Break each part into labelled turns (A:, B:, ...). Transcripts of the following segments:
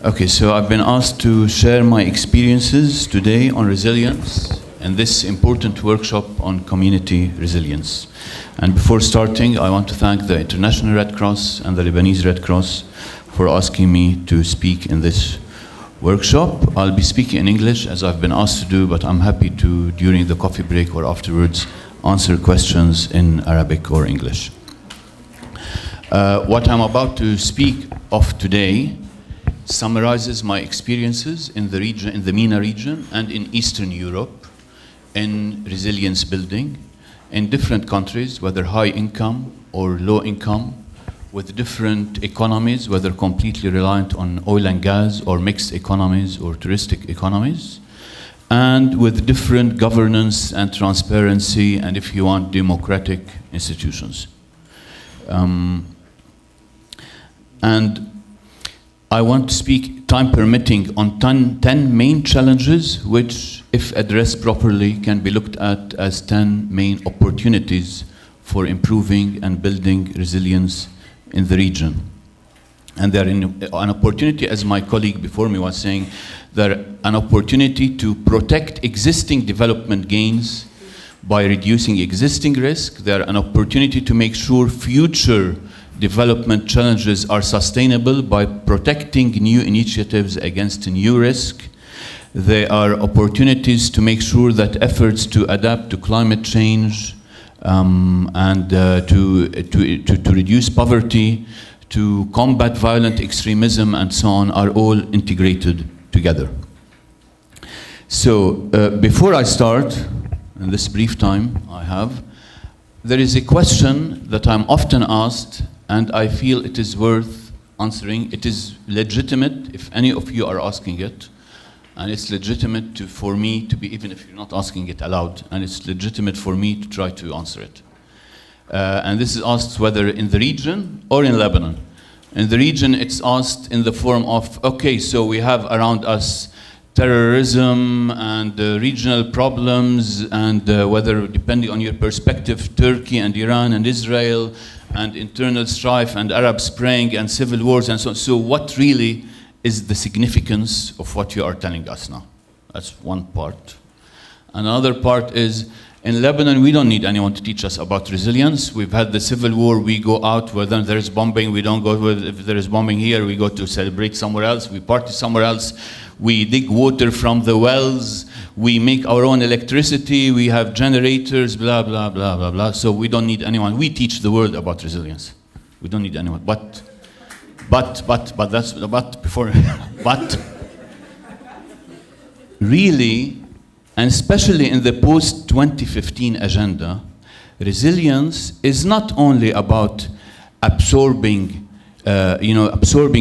A: Okay, so I've been asked to share my experiences today on resilience in this important workshop on community resilience. And before starting, I want to thank the International Red Cross and the Lebanese Red Cross for asking me to speak in this workshop. I'll be speaking in English as I've been asked to do, but I'm happy to, during the coffee break or afterwards, answer questions in Arabic or English. What I'm about to speak of today summarizes my experiences in the region, in the MENA region and in Eastern Europe, in resilience building, in different countries, whether high income or low income, with different economies, whether completely reliant on oil and gas or mixed economies or touristic economies, and with different governance and transparency and, if you want, democratic institutions. And I want to speak, time permitting, on 10 main challenges which, if addressed properly, can be looked at as 10 main opportunities for improving and building resilience in the region. And they're an opportunity, as my colleague before me was saying, they're an opportunity to protect existing development gains by reducing existing risk. They're an opportunity to make sure future development challenges are sustainable by protecting new initiatives against new risk. They are opportunities to make sure that efforts to adapt to climate change and to reduce poverty, to combat violent extremism and so on are all integrated together. So before I start, in this brief time I have, there is a question that I'm often asked, and I feel it is worth answering. It is legitimate if any of you are asking it, and it's legitimate for me to be, even if you're not asking it aloud, and it's legitimate for me to try to answer it. And this is asked whether in the region or in Lebanon. In the region, it's asked in the form of, okay, so we have around us terrorism and regional problems, and whether, depending on your perspective, Turkey and Iran and Israel, and internal strife and Arab Spring and civil wars and so on. So what really is the significance of what you are telling us now? That's one part. Another part is, in Lebanon, we don't need anyone to teach us about resilience. We've had the civil war. We go out where there is bombing. We don't go, if there is bombing here, we go to celebrate somewhere else. We party somewhere else. We dig water from the wells. We make our own electricity. We have generators, blah, blah, blah, blah, blah. So we don't need anyone. We teach the world about resilience. We don't need anyone. But really, and especially in the post-2015 agenda, resilience is not only about absorbing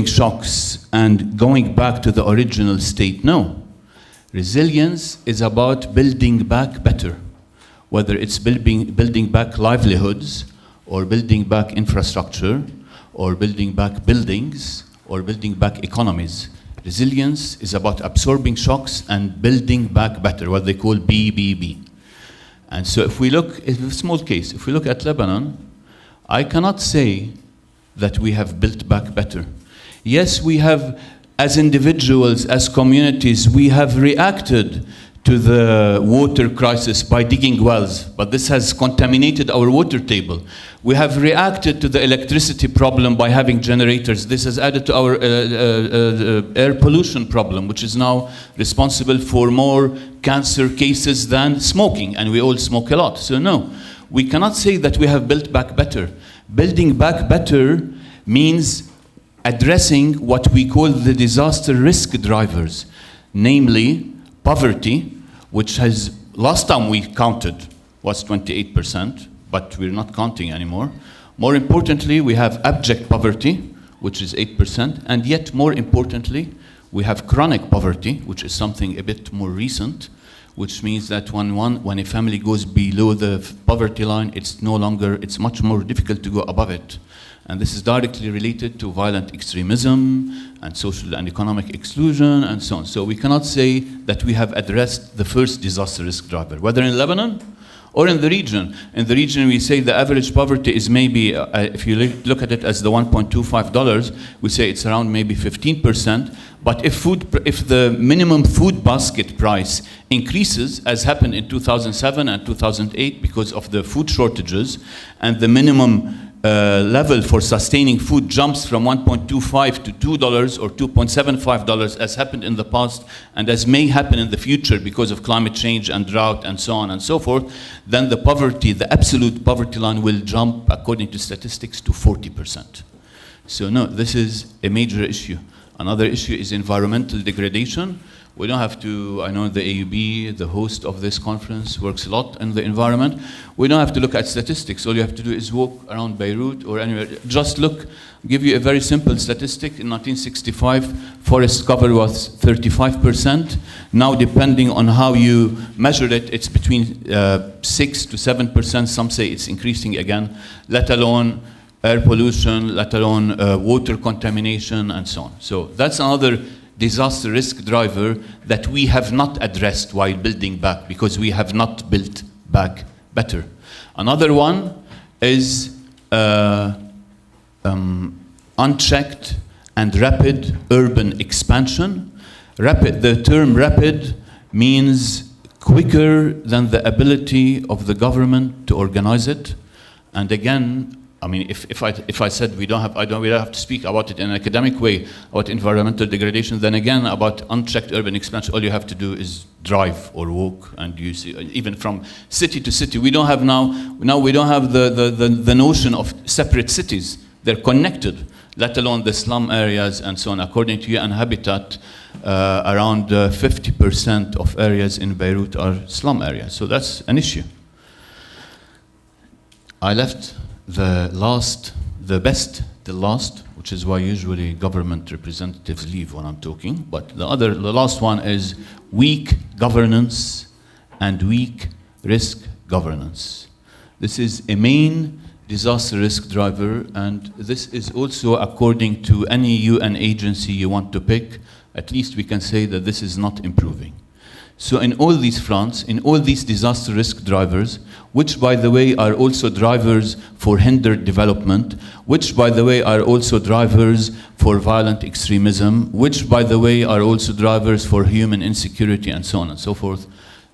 A: shocks and going back to the original state. No. Resilience is about building back better, whether it's building back livelihoods, or building back infrastructure, or building back buildings, or building back economies. Resilience is about absorbing shocks and building back better, what they call BBB. And so if we look, in a small case, if we look at Lebanon, I cannot say that we have built back better. Yes, we have, as individuals, as communities, we have reacted to the water crisis by digging wells, but this has contaminated our water table. We have reacted to the electricity problem by having generators. This has added to our air pollution problem, which is now responsible for more cancer cases than smoking, and we all smoke a lot. So no, we cannot say that we have built back better. Building back better means addressing what we call the disaster risk drivers, namely poverty, which has, last time we counted, was 28%, but we're not counting anymore. More importantly, we have abject poverty, which is 8%, and yet more importantly, we have chronic poverty, which is something a bit more recent, which means that when a family goes below the poverty line, it's much more difficult to go above it. And this is directly related to violent extremism and social and economic exclusion and so on. So we cannot say that we have addressed the first disaster risk driver, whether in Lebanon Or in the region. In the region, we say the average poverty is maybe, if you look at it as the $1.25, we say it's around maybe 15%. But if the minimum food basket price increases, as happened in 2007 and 2008 because of the food shortages, and the minimum level for sustaining food jumps from $1.25 to $2 or $2.75 as happened in the past and as may happen in the future because of climate change and drought and so on and so forth, then the absolute poverty line will jump, according to statistics, to 40%. So no, this is a major issue. Another issue is environmental degradation. We don't have to, I know the AUB, the host of this conference, works a lot in the environment. We don't have to look at statistics. All you have to do is walk around Beirut or anywhere. Just look, give you a very simple statistic. In 1965, forest cover was 35%. Now, depending on how you measure it, it's between 6 to 7%. Some say it's increasing again, let alone air pollution, let alone water contamination, and so on. So that's another disaster risk driver that we have not addressed while building back, because we have not built back better. Another one is unchecked and rapid urban expansion. The term rapid means quicker than the ability of the government to organize it. And again, I mean, if I said we don't have to speak about it in an academic way about environmental degradation, then again about unchecked urban expansion, all you have to do is drive or walk, and you see even from city to city. We don't have now we don't have the notion of separate cities. They're connected, let alone the slum areas and so on. According to UN Habitat, around 50% of areas in Beirut are slum areas. So that's an issue. I left the last, which is why usually government representatives leave when I'm talking. But the last one is weak governance and weak risk governance. This is a main disaster risk driver, and this is also, according to any UN agency you want to pick, at least we can say that this is not improving. So in all these fronts, in all these disaster risk drivers, which by the way are also drivers for hindered development, which by the way are also drivers for violent extremism, which by the way are also drivers for human insecurity and so on and so forth,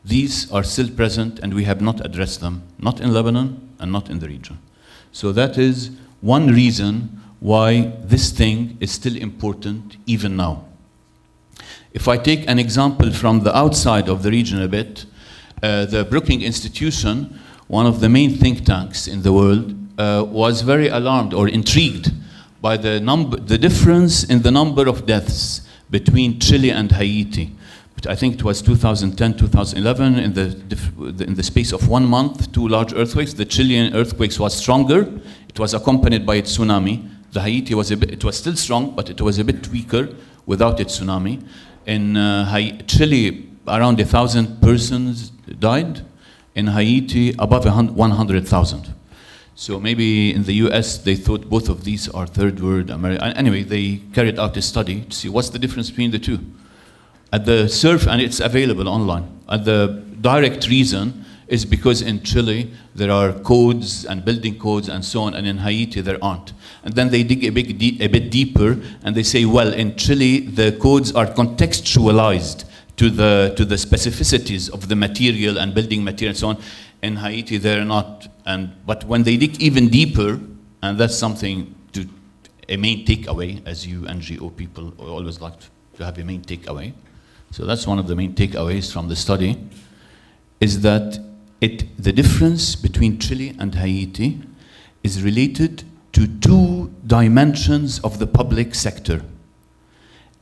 A: these are still present and we have not addressed them, not in Lebanon and not in the region. So that is one reason why this thing is still important even now. If I take an example from the outside of the region a bit, the Brookings Institution, one of the main think tanks in the world, was very alarmed or intrigued by the difference in the number of deaths between Chile and Haiti. But I think it was 2010, 2011, in the space of 1 month, 2 large earthquakes. The Chilean earthquakes was stronger. It was accompanied by a tsunami. The Haiti it was still strong, but it was a bit weaker without its tsunami. In Chile, around 1,000 persons died. In Haiti, above 100,000. So maybe in the US, they thought both of these are third world America. Anyway, they carried out a study to see what's the difference between the two. And it's available online. And the direct reason is because in Chile, there are codes and building codes and so on, and in Haiti, there aren't. And then they dig a bit deeper, and they say, well, in Chile, the codes are contextualized to the specificities of the material and building material and so on. In Haiti, they're not. But when they dig even deeper, and that's something a main takeaway, as you NGO people always like to have a main takeaway. So that's one of the main takeaways from the study, is that the difference between Chile and Haiti is related to 2 dimensions of the public sector.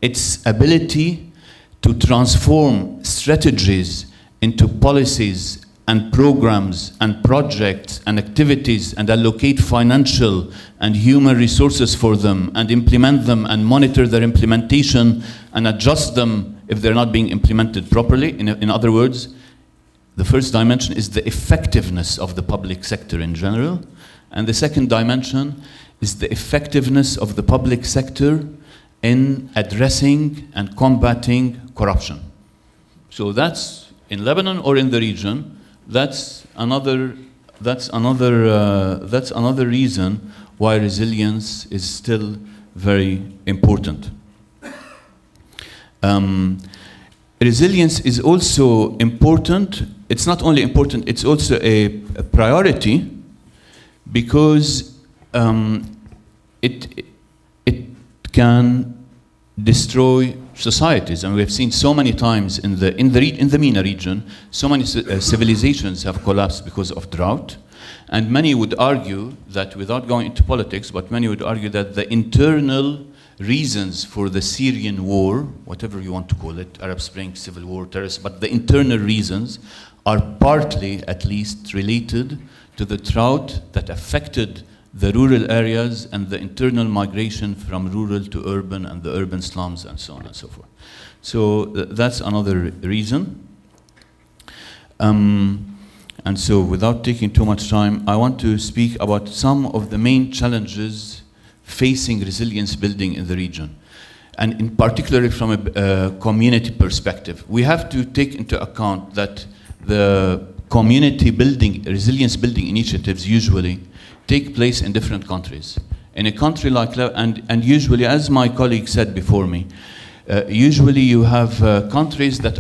A: Its ability to transform strategies into policies and programs and projects and activities and allocate financial and human resources for them and implement them and monitor their implementation and adjust them if they're not being implemented properly. In other words, the first dimension is the effectiveness of the public sector in general, and the second dimension is the effectiveness of the public sector in addressing and combating corruption. So that's in Lebanon or in the region. that's another reason why resilience is still very important. Resilience is also important. It's not only important, it's also a priority, because it can destroy societies. And we have seen so many times in the MENA region, so many civilizations have collapsed because of drought. And many would argue that, without going into politics, but many would argue that the internal reasons for the Syrian war, whatever you want to call it, Arab Spring, civil war, terrorists, but the internal reasons are partly, at least, related to the drought that affected the rural areas and the internal migration from rural to urban and the urban slums and so on and so forth. So that's another reason. And so, without taking too much time, I want to speak about some of the main challenges facing resilience building in the region, and in particular from a community perspective. We have to take into account that the community building, resilience building initiatives usually take place in different countries. In a country like, and usually, as my colleague said before me, usually you have countries that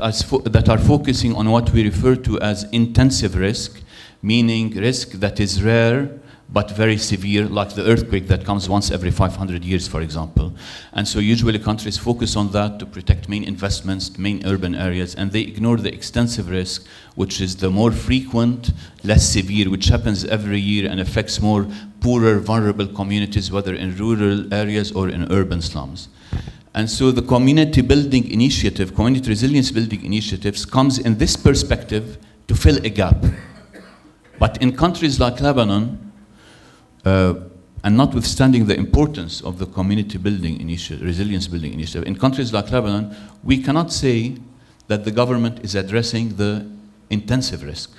A: are focusing on what we refer to as intensive risk, meaning risk that is rare but very severe, like the earthquake that comes once every 500 years, for example. And so usually countries focus on that to protect main investments, main urban areas, and they ignore the extensive risk, which is the more frequent, less severe, which happens every year and affects more poorer, vulnerable communities, whether in rural areas or in urban slums. And so the community building initiative, community resilience building initiatives, comes in this perspective to fill a gap. But in countries like Lebanon, and notwithstanding the importance of the community building initiative, resilience building initiative, in countries like Lebanon, we cannot say that the government is addressing the intensive risk.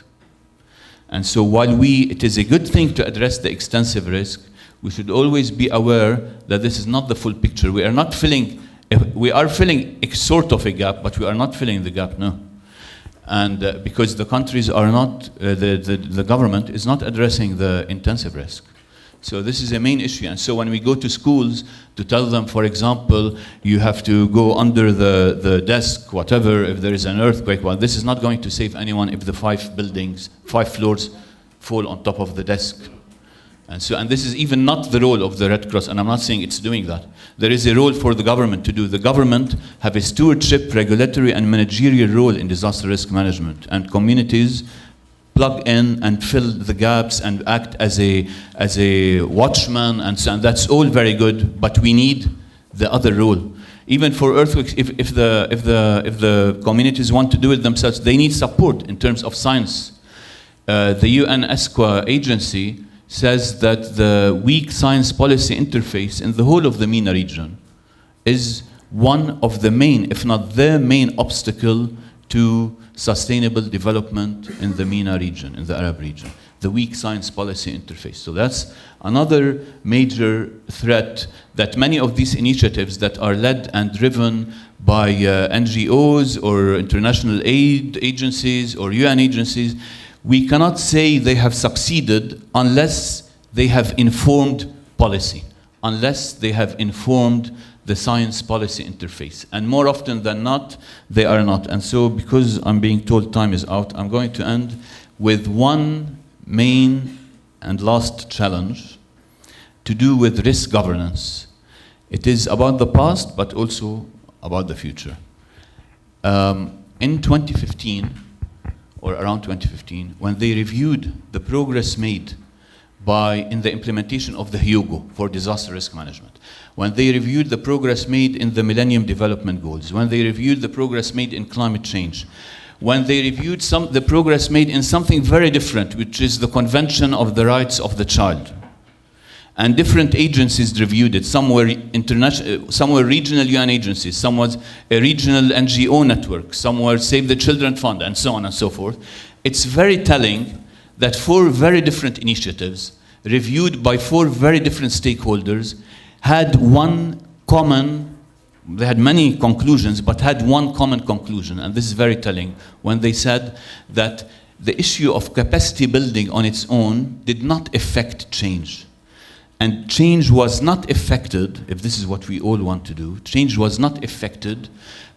A: And so while it is a good thing to address the extensive risk, we should always be aware that this is not the full picture. We are filling a sort of a gap, but we are not filling the gap, no. And because the countries are not, the government is not addressing the intensive risk. So this is a main issue. And so when we go to schools to tell them, for example, you have to go under the desk, whatever, if there is an earthquake, well, this is not going to save anyone if the 5 floors fall on top of the desk. And this is even not the role of the Red Cross, and I'm not saying it's doing that. There is a role for the government to do. The government have a stewardship, regulatory, and managerial role in disaster risk management, and communities plug in and fill the gaps and act as a watchman, and that's all very good, but we need the other role. Even for earthquakes, if the communities want to do it themselves, they need support in terms of science. The UN ESCWA agency says that the weak science policy interface in the whole of the MENA region is one of the main, if not the main obstacle to sustainable development in the MENA region, in the Arab region, the weak science policy interface. So that's another major threat, that many of these initiatives that are led and driven by NGOs or international aid agencies or UN agencies, we cannot say they have succeeded unless they have informed policy, unless they have informed the science policy interface. And more often than not, they are not. And so, because I'm being told time is out, I'm going to end with one main and last challenge to do with risk governance. It is about the past, but also about the future. In 2015, or around 2015, when they reviewed the progress made in the implementation of the HUGO for disaster risk management, when they reviewed the progress made in the Millennium Development Goals, when they reviewed the progress made in climate change, when they reviewed the progress made in something very different, which is the Convention of the Rights of the Child. And different agencies reviewed it. Some were international, some were regional UN agencies, some was a regional NGO network, some were Save the Children Fund, and so on and so forth. It's very telling that 4 very different initiatives, reviewed by 4 very different stakeholders, had one common, they had many conclusions, but had one common conclusion, and this is very telling, when they said that the issue of capacity building on its own did not affect change. And change was not affected, if this is what we all want to do, change was not affected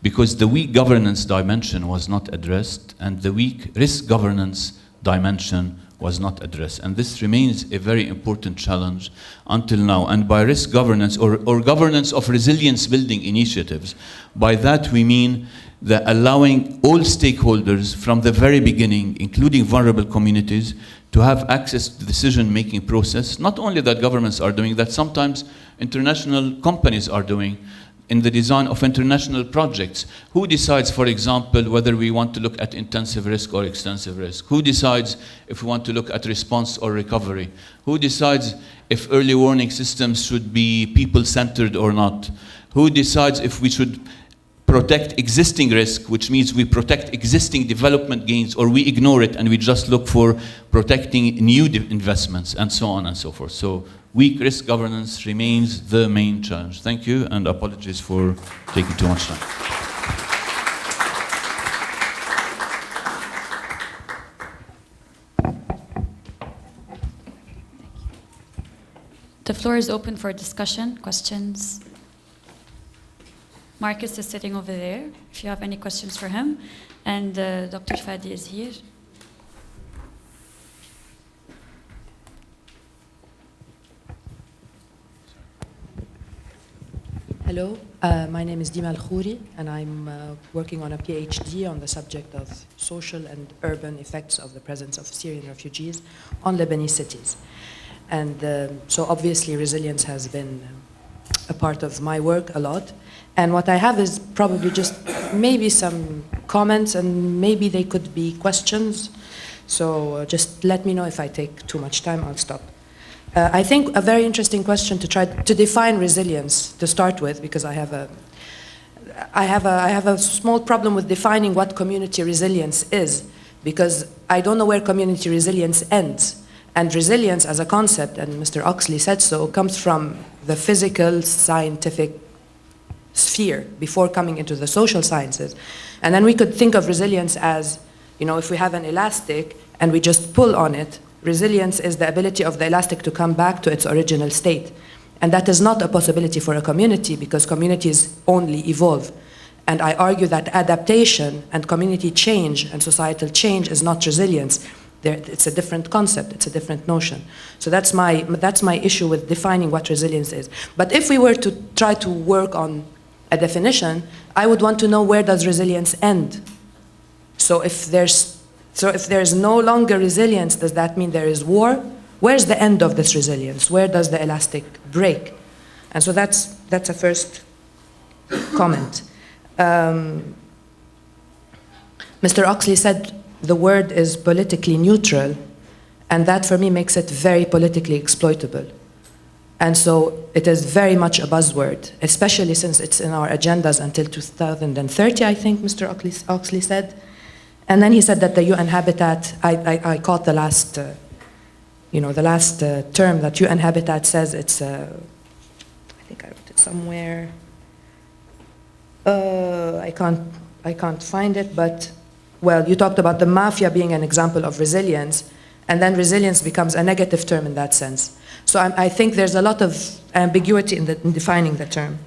A: because the weak governance dimension was not addressed and the weak risk governance dimension was not addressed. And this remains a very important challenge until now. And by risk governance or governance of resilience building initiatives, by that we mean the allowing all stakeholders from the very beginning, including vulnerable communities, to have access to the decision-making process, not only that governments are doing, that sometimes international companies are doing in the design of international projects. Who decides, for example, whether we want to look at intensive risk or extensive risk? Who decides if we want to look at response or recovery? Who decides if early warning systems should be people-centered or not? Who decides if we should protect existing risk, which means we protect existing development gains, or we ignore it and we just look for protecting new investments, and so on and so forth. So weak risk governance remains the main challenge. Thank you, and apologies for taking too much time.
B: The floor is open for discussion, questions. Marcus is sitting over there, if you have any questions for him. And Dr. Fadi is here.
C: Hello, my name is Dima Al-Khouri, and I'm working on a PhD on the subject of social and urban effects of the presence of Syrian refugees on Lebanese cities. And so obviously resilience has been a part of my work a lot. And what I have is probably just maybe some comments, and maybe they could be questions. So just let me know if I take too much time, I'll stop. I think a very interesting question to try to define resilience to start with, because I have a small problem with defining what community resilience is, because I don't know where community resilience ends. And resilience as a concept, and Mr. Oxley said so, comes from the physical, scientific sphere before coming into the social sciences. And then we could think of resilience as, you know, if we have an elastic and we just pull on it, resilience is the ability of the elastic to come back to its original state. And that is not a possibility for a community, because communities only evolve. And I argue that adaptation and community change and societal change is not resilience. It's a different concept, it's a different notion. So that's my issue with defining what resilience is. But if we were to try to work on a definition, I would want to know, where does resilience end? So if there's no longer resilience, does that mean there is war? Where's the end of this resilience? Where does the elastic break? And so that's a first comment. Mr. Oxley said the word is politically neutral, and that for me makes it very politically exploitable. And so it is very much a buzzword, especially since it's in our agendas until 2030, I think Mr. Oxley said. And then he said that the UN Habitat, I caught the last, the last term that UN Habitat says it's, I think I wrote it somewhere. I can't find it, but, well, you talked about the mafia being an example of resilience, and then resilience becomes a negative term in that sense. So I think there's a lot of ambiguity in defining the term.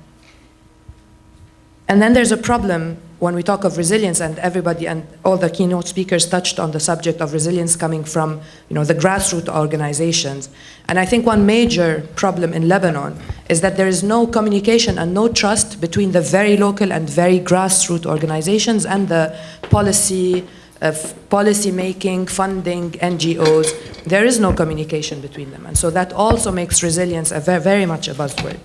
C: And then there's a problem when we talk of resilience, and everybody and all the keynote speakers touched on the subject of resilience coming from, the grassroots organizations. And I think one major problem in Lebanon is that there is no communication and no trust between the very local and very grassroots organizations and the policy making, funding, NGOs. There is no communication between them. And so that also makes resilience very much a buzzword.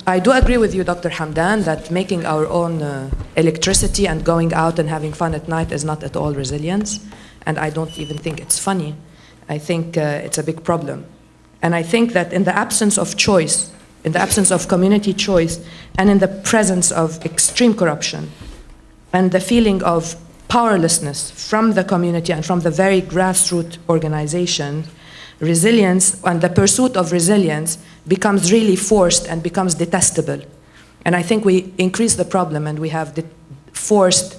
C: I do agree with you, Dr. Hamdan, that making our own electricity and going out and having fun at night is not at all resilience. And I don't even think it's funny. I think it's a big problem. And I think that in the absence of choice, in the absence of community choice, and in the presence of extreme corruption, and the feeling of powerlessness from the community and from the very grassroots organization, resilience and the pursuit of resilience becomes really forced and becomes detestable. And I think we increase the problem, and we have forced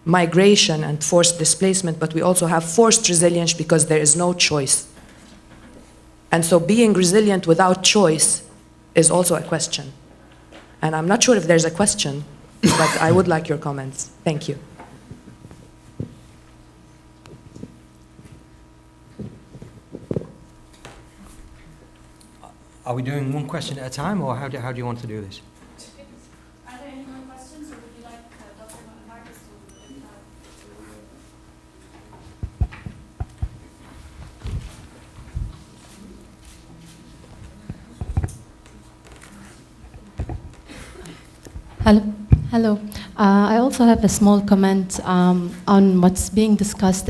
C: migration and forced displacement, but we also have forced resilience because there is no choice. And so being resilient without choice is also a question. And I'm not sure if there's a question, but I would like your comments. Thank you.
D: Are we doing one question at a time, or how do you want to do this?
B: Are there any more questions, or would you like Dr. Marcus to?
E: Hello. Hello. I also have a small comment on what's being discussed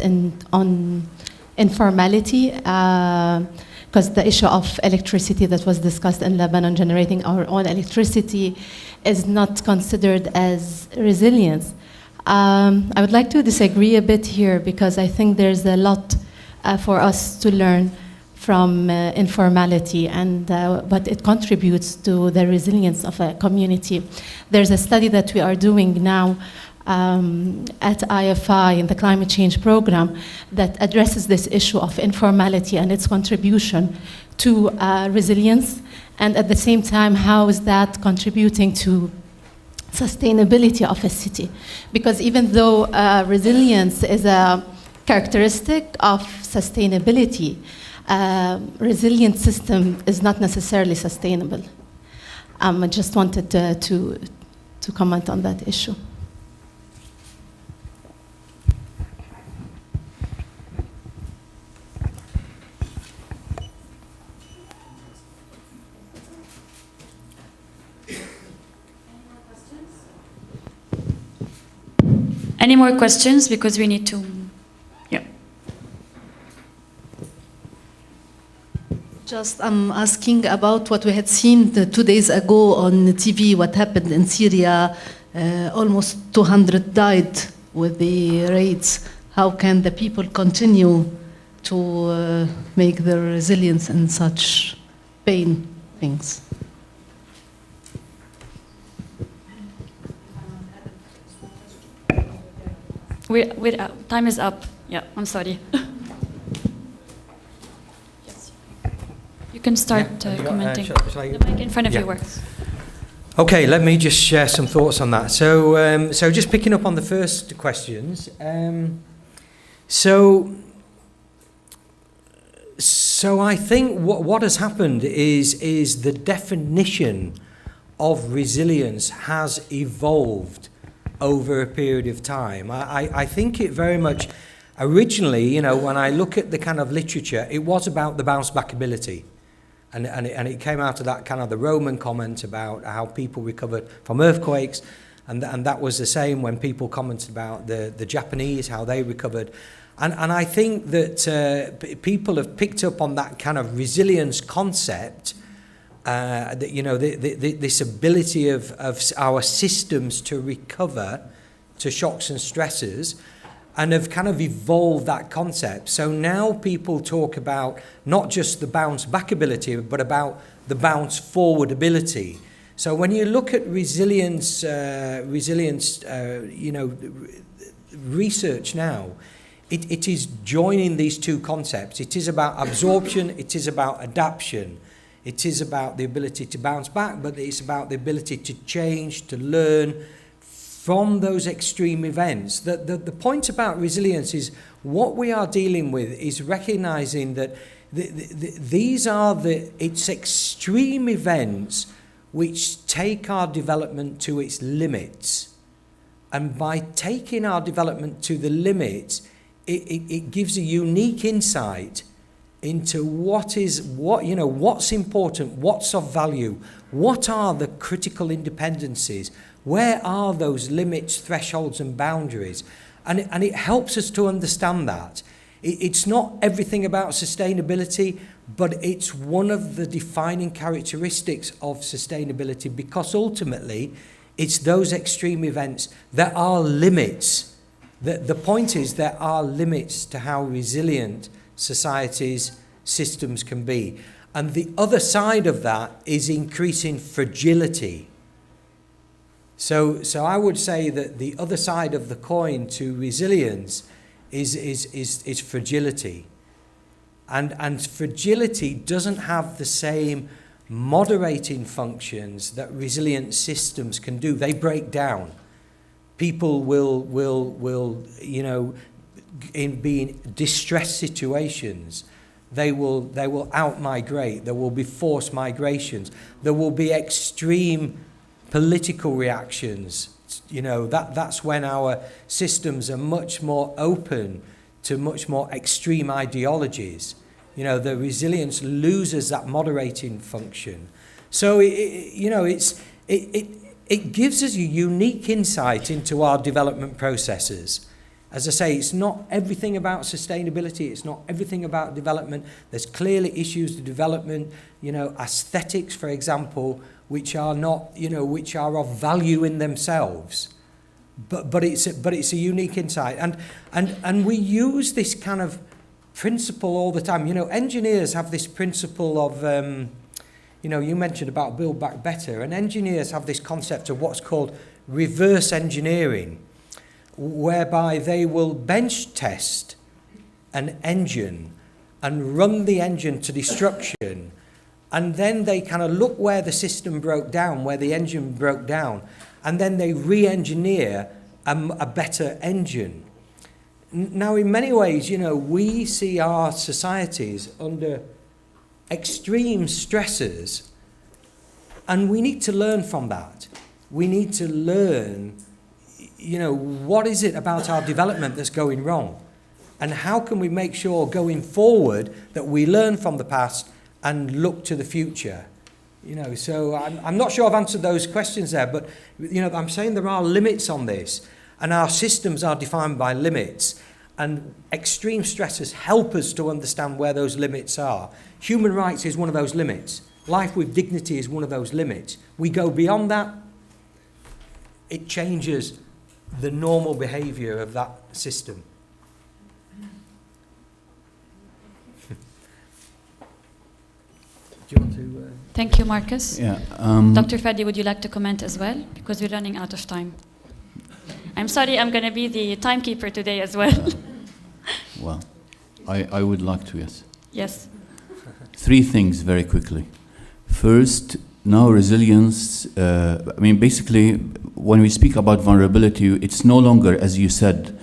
E: on informality, because the issue of electricity that was discussed in Lebanon, generating our own electricity, is not considered as resilience. I would like to disagree a bit here, because I think there's a lot for us to learn from informality, and but it contributes to the resilience of a community. There's a study that we are doing now at IFI in the climate change program that addresses this issue of informality and its contribution to resilience, and at the same time, how is that contributing to sustainability of a city? Because even though resilience is a characteristic of sustainability, resilient system is not necessarily sustainable. I just wanted to comment on that issue.
B: Any more questions? Because we need to. Yeah.
F: Just I'm asking about what we had seen 2 days ago on TV, what happened in Syria. Almost 200 died with the raids. How can the people continue to make their resilience in such pain things?
B: Time is up. Yeah, I'm sorry. Yes. You can start commenting.
D: Shall I-
B: The mic in front of
D: Yeah.
B: you works.
D: Okay, let me just share some thoughts on that. So just picking up on the first questions. So I think what has happened is the definition of resilience has evolved over a period of time. I think it very much, originally, you know, when I look at the kind of literature, it was about the bounce back ability. And it came out of that kind of the Roman comment about how people recovered from earthquakes. And that was the same when people commented about the Japanese, how they recovered. And I think that people have picked up on that kind of resilience concept, that, you know, this ability of our systems to recover to shocks and stresses, and have kind of evolved that concept. So now people talk about not just the bounce back ability, but about the bounce forward ability. So when you look at resilience, you know, research now, it is joining these two concepts. It is about absorption, it is about adaptation. It is about the ability to bounce back, but it's about the ability to change, to learn from those extreme events. The point about resilience is what we are dealing with is recognizing that these are it's extreme events which take our development to its limits. And by taking our development to the limits, it gives a unique insight into what's important, what's of value, what are the critical independencies, where are those limits, thresholds and boundaries, and it helps us to understand that. It's not everything about sustainability, but it's one of the defining characteristics of sustainability, because ultimately it's those extreme events. There are limits. The point is there are limits to how resilient societies, systems can be. And the other side of that is increasing fragility. So I would say that the other side of the coin to resilience is fragility. And fragility doesn't have the same moderating functions that resilient systems can do. They break down. People will in being distress situations, they will out-migrate. There will be forced migrations. There will be extreme political reactions. That's when our systems are much more open to much more extreme ideologies. The resilience loses that moderating function. So it gives us a unique insight into our development processes. As I say, it's not everything about sustainability, it's not everything about development. There's clearly issues to development, aesthetics, for example, which are not, which are of value in themselves. But it's a unique insight. And we use this kind of principle all the time. Engineers have this principle of, you mentioned about Build Back Better, and engineers have this concept of what's called reverse engineering, whereby they will bench test an engine and run the engine to destruction, and then they kind of look where the system broke down, where the engine broke down, and then they re-engineer a better engine. Now, in many ways, we see our societies under extreme stresses, and we need to learn from that. We need to learn, what is it about our development that's going wrong? And how can we make sure going forward that we learn from the past and look to the future? So I'm not sure I've answered those questions there, but, I'm saying there are limits on this, and our systems are defined by limits, and extreme stresses help us to understand where those limits are. Human rights is one of those limits. Life with dignity is one of those limits. We go beyond that, it changes the normal behavior of that system. Do you want to...
B: Thank you, Marcus.
A: Yeah.
B: Dr. Fadi, would you like to comment as well? Because we're running out of time. I'm sorry, I'm going to be the timekeeper today as well.
A: Well, I would like to, yes.
B: Yes.
A: 3 things very quickly. First, now resilience, basically, when we speak about vulnerability, it's no longer, as you said,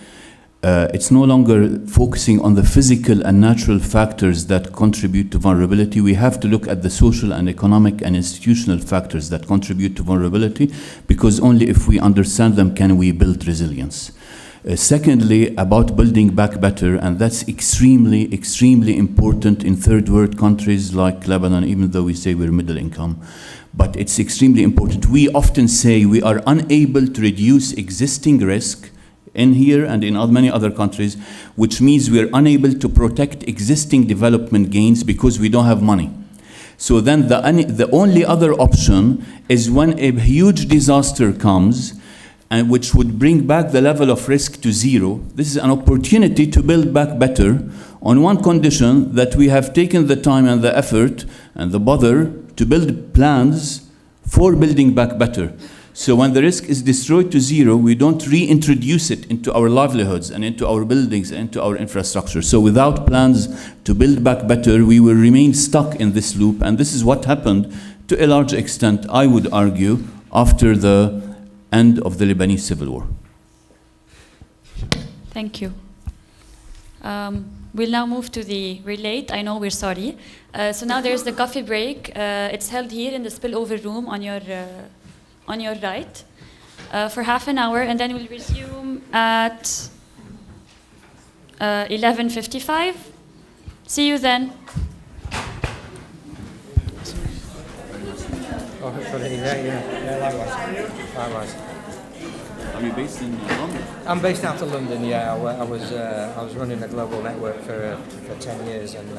A: it's no longer focusing on the physical and natural factors that contribute to vulnerability. We have to look at the social and economic and institutional factors that contribute to vulnerability, because only if we understand them can we build resilience. Secondly, about building back better, and that's extremely, extremely important in third world countries like Lebanon, even though we say we're middle income. But it's extremely important. We often say we are unable to reduce existing risk in here and in many other countries, which means we're unable to protect existing development gains because we don't have money. So then the only other option is when a huge disaster comes, and which would bring back the level of risk to 0. This is an opportunity to build back better on one condition, that we have taken the time and the effort and the bother to build plans for building back better. So when the risk is destroyed to 0, we don't reintroduce it into our livelihoods and into our buildings and into our infrastructure. So without plans to build back better, we will remain stuck in this loop. And this is what happened to a large extent, I would argue, after the end of the Lebanese civil war.
B: Thank you. We'll now move to the relate. I know we're sorry. So now there's the coffee break. It's held here in the spillover room on your right for half an hour, and then we'll resume at 11:55. See you then.
D: Oh, hopefully, yeah, likewise.
A: Are you based in London?
D: I'm based out of London, yeah. I was running a global network for 10 years, and